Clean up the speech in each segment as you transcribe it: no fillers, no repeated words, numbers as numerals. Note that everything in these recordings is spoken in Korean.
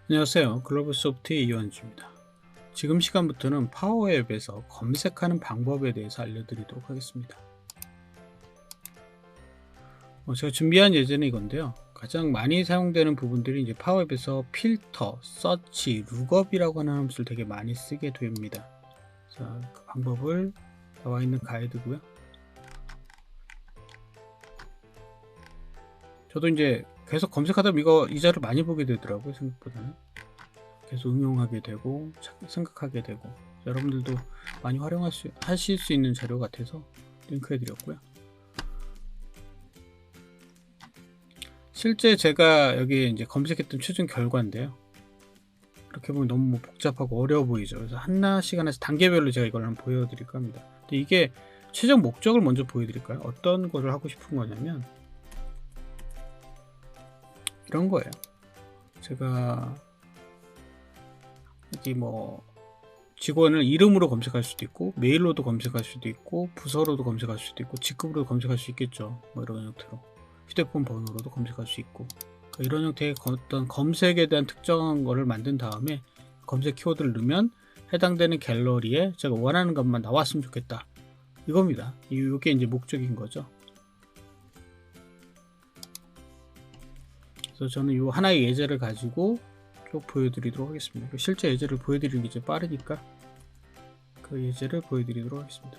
안녕하세요. 글로벌소프트의 이완주입니다. 지금 시간부터는 파워앱에서 검색하는 방법에 대해서 알려드리도록 하겠습니다. 제가 준비한 예제는 이건데요. 가장 많이 사용되는 부분들이 이제 파워앱에서 필터, 서치, 룩업이라고 하는 함수를 되게 많이 쓰게 됩니다. 자, 그 방법을 나와 있는 가이드고요. 저도 이제 계속 검색하다 보면 이 자료를 많이 보게 되더라고요. 생각보다는 계속 응용하게 되고 생각하게 되고, 여러분들도 많이 하실 수 있는 자료 같아서 링크해 드렸고요. 실제 제가 여기 이제 검색했던 최종 결과인데요. 이렇게 보면 너무 복잡하고 어려워 보이죠. 그래서 하나씩 단계별로 제가 이걸 한번 보여드릴까 합니다. 근데 이게 최종 목적을 먼저 보여드릴까요? 어떤 거를 하고 싶은 거냐면 이런 거예요. 제가 여기 뭐 직원을 이름으로 검색할 수도 있고, 메일로도 검색할 수도 있고, 부서로도 검색할 수도 있고, 직급으로도 검색할 수 있겠죠. 뭐 이런 형태로 휴대폰 번호로도 검색할 수 있고, 그러니까 이런 형태의 어떤 검색에 대한 특정한 거를 만든 다음에 검색 키워드를 넣으면 해당되는 갤러리에 제가 원하는 것만 나왔으면 좋겠다, 이겁니다. 이게 이제 목적인 거죠. 그래서 저는 이 하나의 예제를 가지고 쭉 보여드리도록 하겠습니다. 실제 예제를 보여드리는 게 이제 빠르니까 그 예제를 보여드리도록 하겠습니다.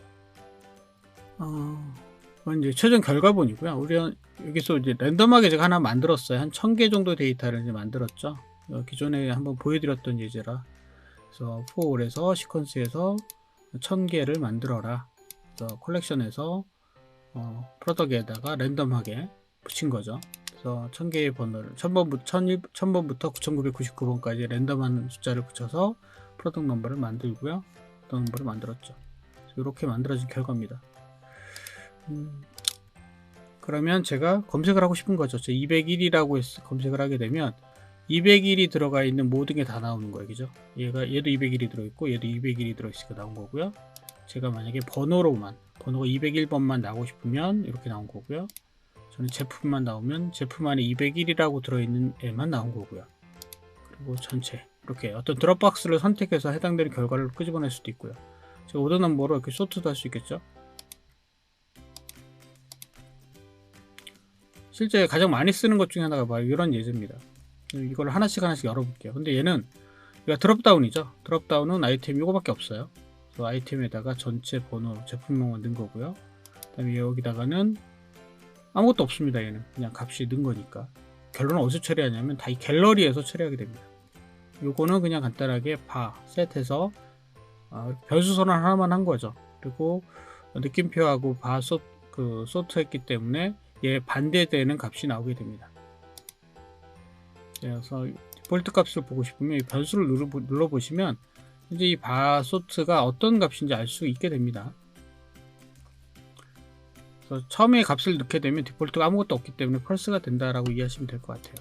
이건 이제 최종 결과본이고요. 우리가 여기서 이제 랜덤하게 제가 하나 만들었어요. 한 1000개 정도 데이터를 이제 만들었죠. 기존에 한번 보여드렸던 예제라. 그래서 포올에서 시퀀스에서 1000개를 만들어라. 그래서 컬렉션에서 프로덕트에다가 랜덤하게 붙인 거죠. 그래서 1000개의 번호를 1000번부터 9999번까지 랜덤한 숫자를 붙여서 프로덕트 넘버를 만들고요. 프로덕트 넘버를 만들었죠. 이렇게 만들어진 결과입니다. 그러면 제가 검색을 하고 싶은 거죠. 201이라고 검색을 하게 되면 201이 들어가 있는 모든 게 다 나오는 거예요. 그죠? 얘도 201이 들어있고 얘도 201이 들어있으니까 나온 거고요. 제가 만약에 번호가 201번만 나오고 싶으면 이렇게 나온 거고요. 저는 제품만 나오면 제품 안에 201이라고 들어있는 애만 나온 거고요. 그리고 전체 이렇게 어떤 드롭박스를 선택해서 해당되는 결과를 끄집어낼 수도 있고요. 제가 오더 넘버로 이렇게 소트도 할 수 있겠죠. 실제 가장 많이 쓰는 것 중에 하나가 바로 이런 예제입니다. 이걸 하나씩 열어볼게요. 근데 얘는 드롭다운이죠. 드롭다운은 아이템이 이거밖에 없어요. 그래서 아이템에다가 전체 번호, 제품명만 넣은 거고요. 그 다음에 여기다가는 아무것도 없습니다. 얘는 그냥 값이 넣은 거니까. 결론은 어디서 처리하냐면 다 이 갤러리에서 처리하게 됩니다. 요거는 그냥 간단하게 셋해서 변수 선언 하나만 한 거죠. 그리고 느낌표하고 소트했기 때문에 얘 반대되는 값이 나오게 됩니다. 그래서 디폴트 값을 보고 싶으면 이 변수를 눌러보시면 이제 이 소트가 어떤 값인지 알 수 있게 됩니다. 그래서 처음에 값을 넣게 되면 디폴트가 아무것도 없기 때문에 펄스가 된다라고 이해하시면 될 것 같아요.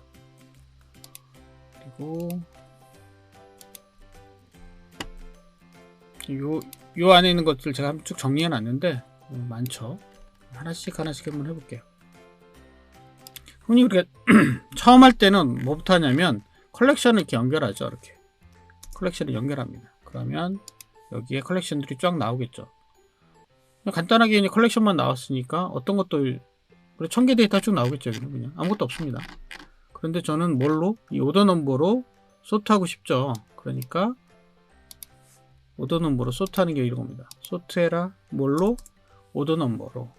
그리고 요 안에 있는 것들 제가 한번 쭉 정리해 놨는데 많죠. 하나씩 한번 해볼게요. 흔히 우리가 처음 할 때는 뭐부터 하냐면 컬렉션을 이렇게 연결하죠. 이렇게 컬렉션을 연결합니다. 그러면 여기에 컬렉션들이 쫙 나오겠죠. 간단하게 이제 컬렉션만 나왔으니까 어떤 것도 1000개 데이터 쭉 나오겠죠. 그냥 아무것도 없습니다. 그런데 저는 이 오더 넘버로 소트하고 싶죠. 그러니까 오더 넘버로 소트하는 게 이겁니다. 소트해라 오더 넘버로.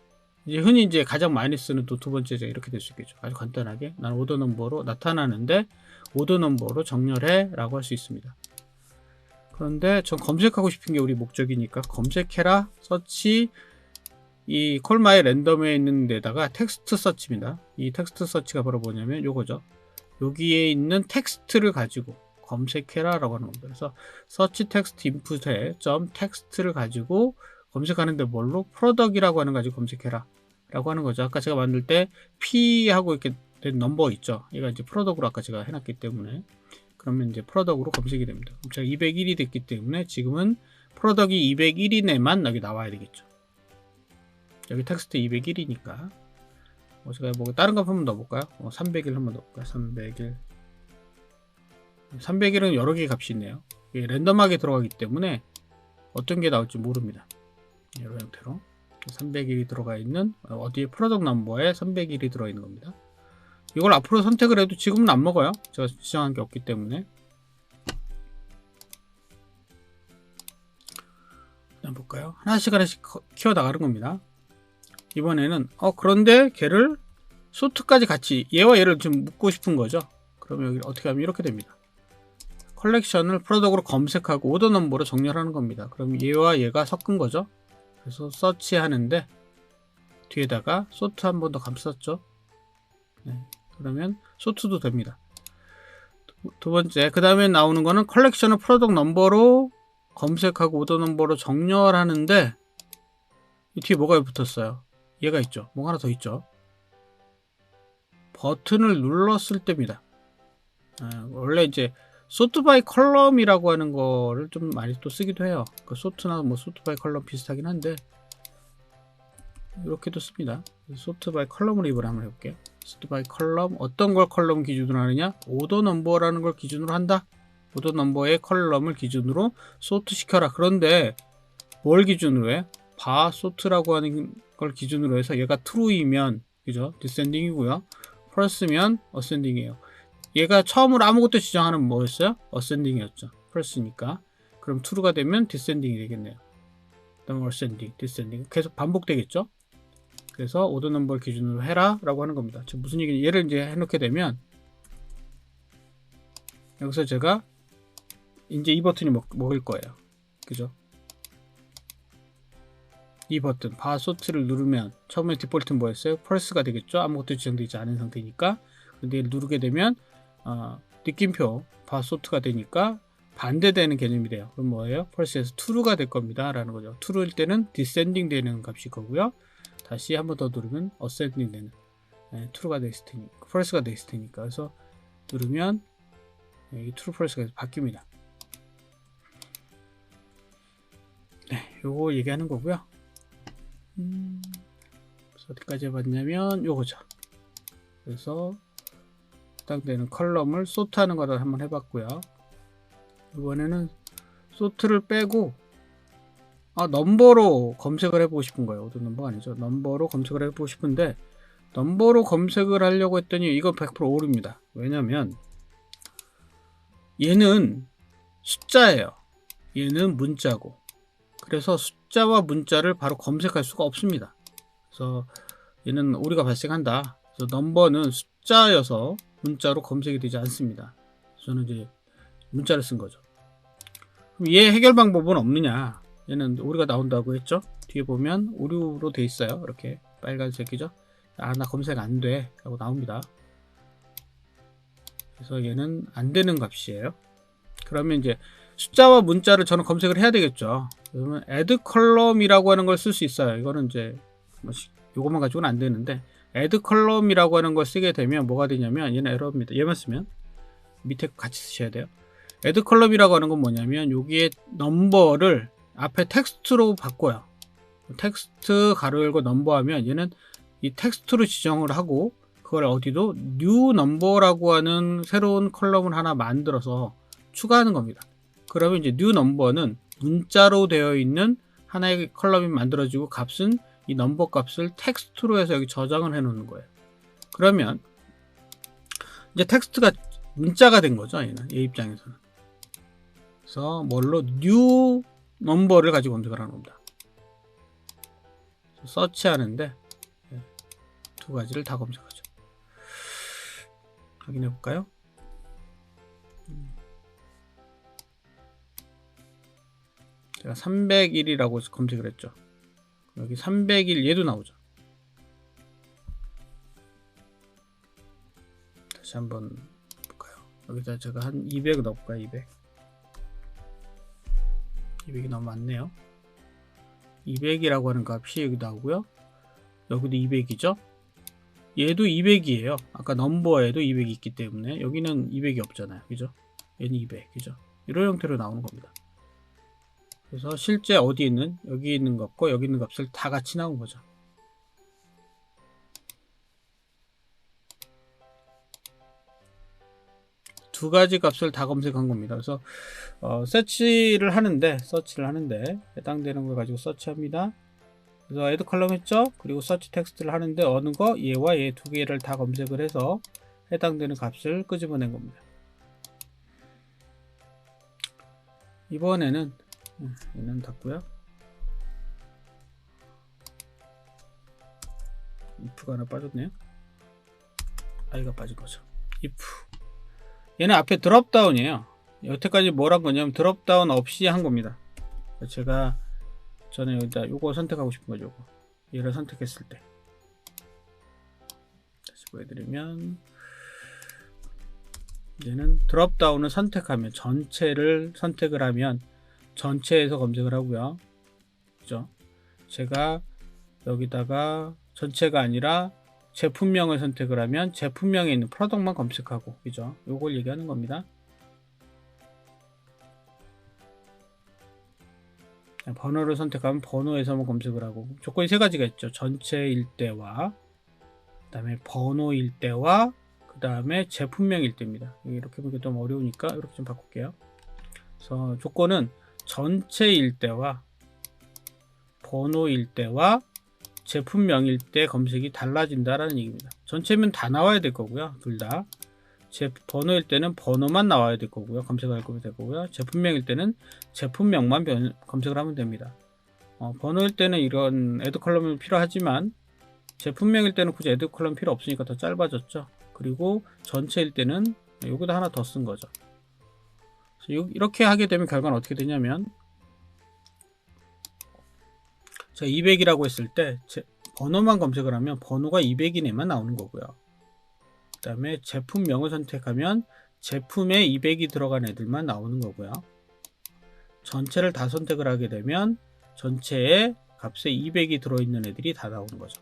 이제 흔히 이제 가장 많이 쓰는 두 번째가 이렇게 될 수 있겠죠. 아주 간단하게 나는 오더 넘버로 나타나는데 오더 넘버로 정렬해 라고 할 수 있습니다. 그런데 전 검색하고 싶은 게 우리 목적이니까 검색해라 서치, 이 콜마이 랜덤에 있는 데다가 텍스트 서치입니다. 이 텍스트 서치가 바로 뭐냐면 요거죠. 여기에 있는 텍스트를 가지고 검색해라 라고 하는 겁니다. 그래서 서치 텍스트 인풋에 점 텍스트를 가지고 검색하는데 프로덕이라고 하는 거 가지고 검색해라 라고 하는 거죠. 아까 제가 만들 때 P하고 이렇게 된 넘버 있죠. 얘가 이제 프로덕으로 아까 제가 해놨기 때문에 그러면 이제 프로덕으로 검색이 됩니다. 그럼 제가 201이 됐기 때문에 지금은 프로덕이 201인 애만 여기 나와야 되겠죠. 여기 텍스트 201이니까 제가 뭐 다른 거 한번 넣어볼까요? 301 한번 넣어볼까요? 301은 여러 개의 값이 있네요. 이게 랜덤하게 들어가기 때문에 어떤 게 나올지 모릅니다. 이런 형태로 301이 들어가 있는 어디에 프로덕트 넘버에 301이 들어있는 겁니다. 이걸 앞으로 선택을 해도 지금은 안 먹어요. 제가 지정한 게 없기 때문에. 일단 볼까요? 하나씩 키워 나가는 겁니다. 이번에는 그런데 걔를 소트까지 같이 얘와 얘를 좀 묶고 싶은 거죠. 그러면 여기 어떻게 하면 이렇게 됩니다. 컬렉션을 프로덕트로 검색하고 오더 넘버로 정렬하는 겁니다. 그럼 얘와 얘가 섞은 거죠. 그래서 서치 하는데 뒤에다가 소트 한 번 더 감쌌죠. 네, 그러면 소트도 됩니다. 두 번째, 그 다음에 나오는 거는 컬렉션을 프로덕트 넘버로 검색하고 오더 넘버로 정렬하는데 이 뒤에 뭐가 붙었어요? 얘가 있죠. 뭐가 하나 더 있죠. 버튼을 눌렀을 때입니다. 원래 이제 소트 바이 컬럼이라고 하는 거를 좀 많이 또 쓰기도 해요. 그 소트나 뭐 소트 바이 컬럼 비슷하긴 한데 이렇게도 씁니다. 소트 바이 컬럼으로 이번에 한번 해볼게요. 소트 바이 컬럼, 어떤 걸 컬럼 기준으로 하느냐? 오더 넘버라는 걸 기준으로 한다. 오더 넘버의 컬럼을 기준으로 소트 시켜라. 그런데 뭘 기준으로 해? 바 소트라고 하는 걸 기준으로 해서 얘가 true이면 그죠? 디센딩이고요. false면 ascending이에요. 얘가 처음으로 아무것도 지정하는 뭐였어요? ascending이었죠. false니까. 그럼 true가 되면 descending이 되겠네요. 그다음에 ascending, descending 계속 반복되겠죠. 그래서 오더 넘버를 기준으로 해라 라고 하는 겁니다. 지금 무슨 얘기냐, 얘를 이제 해놓게 되면 여기서 제가 이제 이 버튼이 먹을 거예요. 그죠? 이 버튼 바 소트를 누르면 처음에 디폴트는 뭐였어요? false가 되겠죠. 아무것도 지정되지 않은 상태니까. 근데 얘를 누르게 되면 느낌표 바 소트가 되니까 반대되는 개념이 돼요. 그럼 뭐예요? false에서 true가 될 겁니다 라는 거죠. true일 때는 descending 되는 값일 거고요. 다시 한 번 더 누르면 ascending 되는 true가 됐을 테니까, false가 됐을 테니까. 그래서 누르면 이 true false가 바뀝니다. 네, 요거 얘기하는 거고요. 그래서 어디까지 해봤냐면 요거죠. 그래서 해당되는 컬럼을 소트하는 거를 한번 해봤고요. 이번에는 소트를 빼고 넘버로 검색을 해보고 싶은 거예요. 오더 넘버가 아니죠. 넘버로 검색을 해보고 싶은데 넘버로 검색을 하려고 했더니 이건 100% 오류입니다. 왜냐면 얘는 숫자예요. 얘는 문자고. 그래서 숫자와 문자를 바로 검색할 수가 없습니다. 그래서 얘는 오류가 발생한다. 그래서 넘버는 숫자여서 문자로 검색이 되지 않습니다. 저는 이제 문자를 쓴 거죠. 그럼 얘 해결 방법은 없느냐? 얘는 오류가 나온다고 했죠. 뒤에 보면 오류로 돼 있어요. 이렇게 빨간색이죠. 나 검색 안 돼 라고 나옵니다. 그래서 얘는 안 되는 값이에요. 그러면 이제 숫자와 문자를 저는 검색을 해야 되겠죠. 그러면 add column이라고 하는 걸 쓸 수 있어요. 이거는 이제 요것만 가지고는 안 되는데 add column이라고 하는 걸 쓰게 되면 뭐가 되냐면 얘는 에러입니다. 얘만 쓰면 밑에 같이 쓰셔야 돼요. add column이라고 하는 건 뭐냐면 여기에 넘버를 앞에 텍스트로 바꿔요. 텍스트 가로 열고 넘버 하면 얘는 이 텍스트로 지정을 하고 그걸 어디도 new number라고 하는 새로운 컬럼을 하나 만들어서 추가하는 겁니다. 그러면 이제 new number는 문자로 되어 있는 하나의 컬럼이 만들어지고 값은 이 넘버 값을 텍스트로 해서 여기 저장을 해 놓는 거예요. 그러면 이제 텍스트가 문자가 된 거죠. 얘는 얘 입장에서는. 그래서 뭘로 new 넘버를 가지고 검색을 하는 겁니다. 서치하는데 두 가지를 다 검색하죠. 확인해 볼까요? 제가 301이라고 검색을 했죠. 여기 301 얘도 나오죠. 다시 한번 볼까요? 여기다 제가 한 200 넣어볼까요? 200이 너무 많네요. 200이라고 하는 값이 여기 나오고요. 여기도 200이죠. 얘도 200이에요. 아까 넘버에도 200이 있기 때문에 여기는 200이 없잖아요. 그죠? 얘는 200, 그죠? 이런 형태로 나오는 겁니다. 그래서 실제 어디 있는 여기 있는 값과 여기 있는 값을 다 같이 나온 거죠. 두 가지 값을 다 검색한 겁니다. 그래서 서치를 하는데 해당되는 걸 가지고 서치합니다. 그래서 add 컬럼 했죠. 그리고 서치 텍스트를 하는데 어느 거 얘와 얘 두 개를 다 검색을 해서 해당되는 값을 끄집어낸 겁니다. 이번에는 얘는 닫고요. if가 하나 빠졌네요. i가 빠진 거죠. if 얘는 앞에 드롭다운이에요. 여태까지 뭘 한 거냐면 드롭다운 없이 한 겁니다. 제가 저는 여기다 요거 선택하고 싶은 거죠. 요거. 얘를 선택했을 때 다시 보여드리면 얘는 드롭다운을 선택하면 전체를 선택을 하면 전체에서 검색을 하고요. 그죠? 제가 여기다가 전체가 아니라 제품명을 선택을 하면 제품명에 있는 프로덕트만 검색하고, 그죠? 요걸 얘기하는 겁니다. 번호를 선택하면 번호에서만 검색을 하고, 조건이 세 가지가 있죠. 전체일 때와 그 다음에 번호일 때와 그 다음에 제품명일 때입니다. 이렇게 보기가 좀 어려우니까 이렇게 좀 바꿀게요. 그래서 조건은 전체일 때와 번호일 때와 제품명일 때 검색이 달라진다라는 얘기입니다. 전체면 다 나와야 될 거고요. 둘 다. 번호일 때는 번호만 나와야 될 거고요. 검색할 거면 될 거고요. 제품명일 때는 제품명만 검색을 하면 됩니다. 번호일 때는 이런 add 컬럼이 필요하지만 제품명일 때는 굳이 add 컬럼 필요 없으니까 더 짧아졌죠. 그리고 전체일 때는 여기다 하나 더 쓴 거죠. 이렇게 하게 되면 결과는 어떻게 되냐면 제가 200이라고 했을 때 번호만 검색을 하면 번호가 200인 애만 나오는 거고요. 그 다음에 제품명을 선택하면 제품에 200이 들어간 애들만 나오는 거고요. 전체를 다 선택을 하게 되면 전체에 값에 200이 들어있는 애들이 다 나오는 거죠.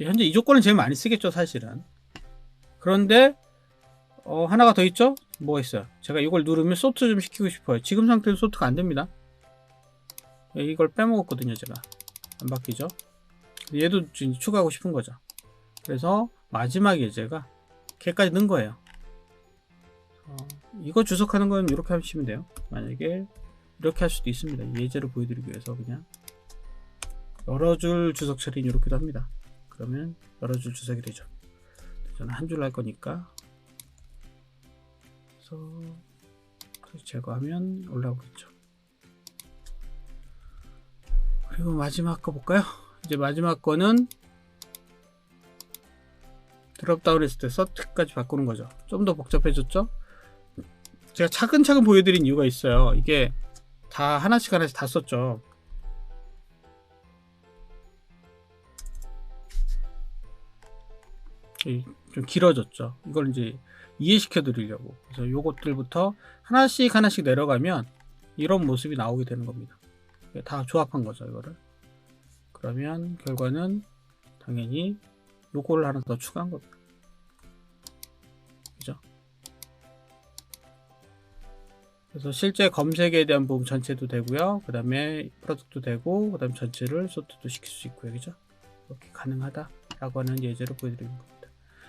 현재 이 조건을 제일 많이 쓰겠죠, 사실은. 그런데 하나가 더 있죠? 뭐가 있어요? 제가 이걸 누르면 소트 좀 시키고 싶어요. 지금 상태로 소트가 안 됩니다. 이걸 빼먹었거든요, 제가. 안 바뀌죠? 얘도 지금 추가하고 싶은 거죠. 그래서 마지막에 제가 걔까지 넣은 거예요. 이거 주석하는 건 이렇게 하시면 돼요. 만약에 이렇게 할 수도 있습니다. 예제를 보여드리기 위해서 그냥 여러 줄 주석 처리는 이렇게도 합니다. 그러면 여러 줄 주석이 되죠. 저는 한 줄 할 거니까 그래서 제거하면 올라오겠죠. 그리고 마지막 거 볼까요? 이제 마지막 거는 드롭다운 했을 때 서트까지 바꾸는 거죠. 좀 더 복잡해졌죠? 제가 차근차근 보여드린 이유가 있어요. 이게 다 하나씩 다 썼죠. 좀 길어졌죠. 이걸 이제 이해시켜 드리려고. 그래서 요것들부터 하나씩 내려가면 이런 모습이 나오게 되는 겁니다. 다 조합한 거죠, 이거를. 그러면 결과는 당연히 요거를 하나 더 추가한 겁니다. 그죠? 그래서 실제 검색에 대한 부분 전체도 되고요. 그 다음에 프로덕트도 되고, 그 다음에 전체를 소트도 시킬 수 있고요. 그죠? 이렇게 가능하다라고 하는 예제를 보여드리는 겁니다.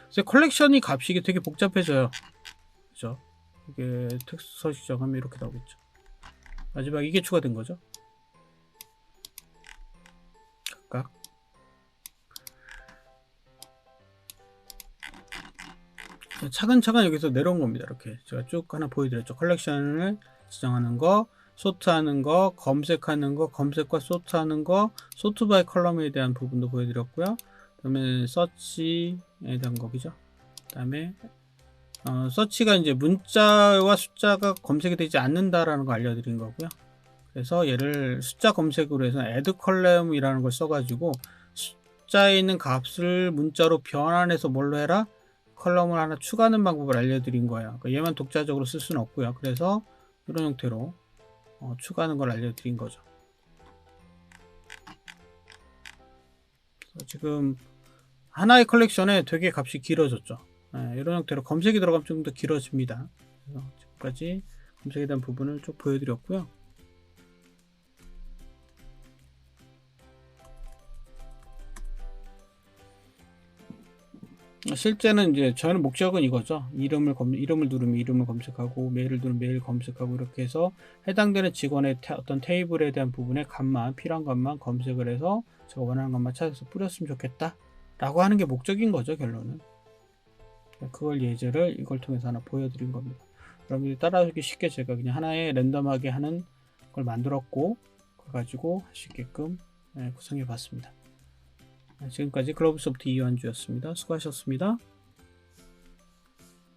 그래서 컬렉션이 값이 이게 되게 복잡해져요. 그죠? 이게 텍스트 서식 정하면 이렇게 나오겠죠. 마지막 이게 추가된 거죠. 각각. 차근차근 여기서 내려온 겁니다. 이렇게 제가 쭉 하나 보여드렸죠. 컬렉션을 지정하는 거, 소트하는 거, 검색하는 거, 검색과 소트하는 거, 소트 바이 컬럼에 대한 부분도 보여드렸고요. 그 다음에 서치에 대한 거죠. 그 다음에 서치가 이제 문자와 숫자가 검색이 되지 않는다라는 거 알려드린 거고요. 그래서 얘를 숫자 검색으로 해서 add column이라는 걸 써가지고 숫자에 있는 값을 문자로 변환해서 뭘로 해라? 컬럼을 하나 추가하는 방법을 알려드린 거예요. 그러니까 얘만 독자적으로 쓸 수는 없고요. 그래서 이런 형태로 추가하는 걸 알려드린 거죠. 지금 하나의 컬렉션에 되게 값이 길어졌죠. 이런 형태로 검색이 들어가면 좀 더 길어집니다. 그래서 지금까지 검색에 대한 부분을 쭉 보여드렸고요. 실제는 이제 저는 목적은 이거죠. 이름을 누르면 이름을 검색하고 메일을 누르면 메일 검색하고 이렇게 해서 해당되는 직원의 어떤 테이블에 대한 부분에 값만 필요한 것만 검색을 해서 제가 원하는 것만 찾아서 뿌렸으면 좋겠다 라고 하는 게 목적인 거죠. 결론은. 그걸 예제를 이걸 통해서 하나 보여드린 겁니다. 여러분들이 따라하기 쉽게 제가 그냥 하나의 랜덤하게 하는 걸 만들었고 그걸 가지고 할 수 있게끔 구성해 봤습니다. 지금까지 글로벌소프트 이완주였습니다. 수고하셨습니다.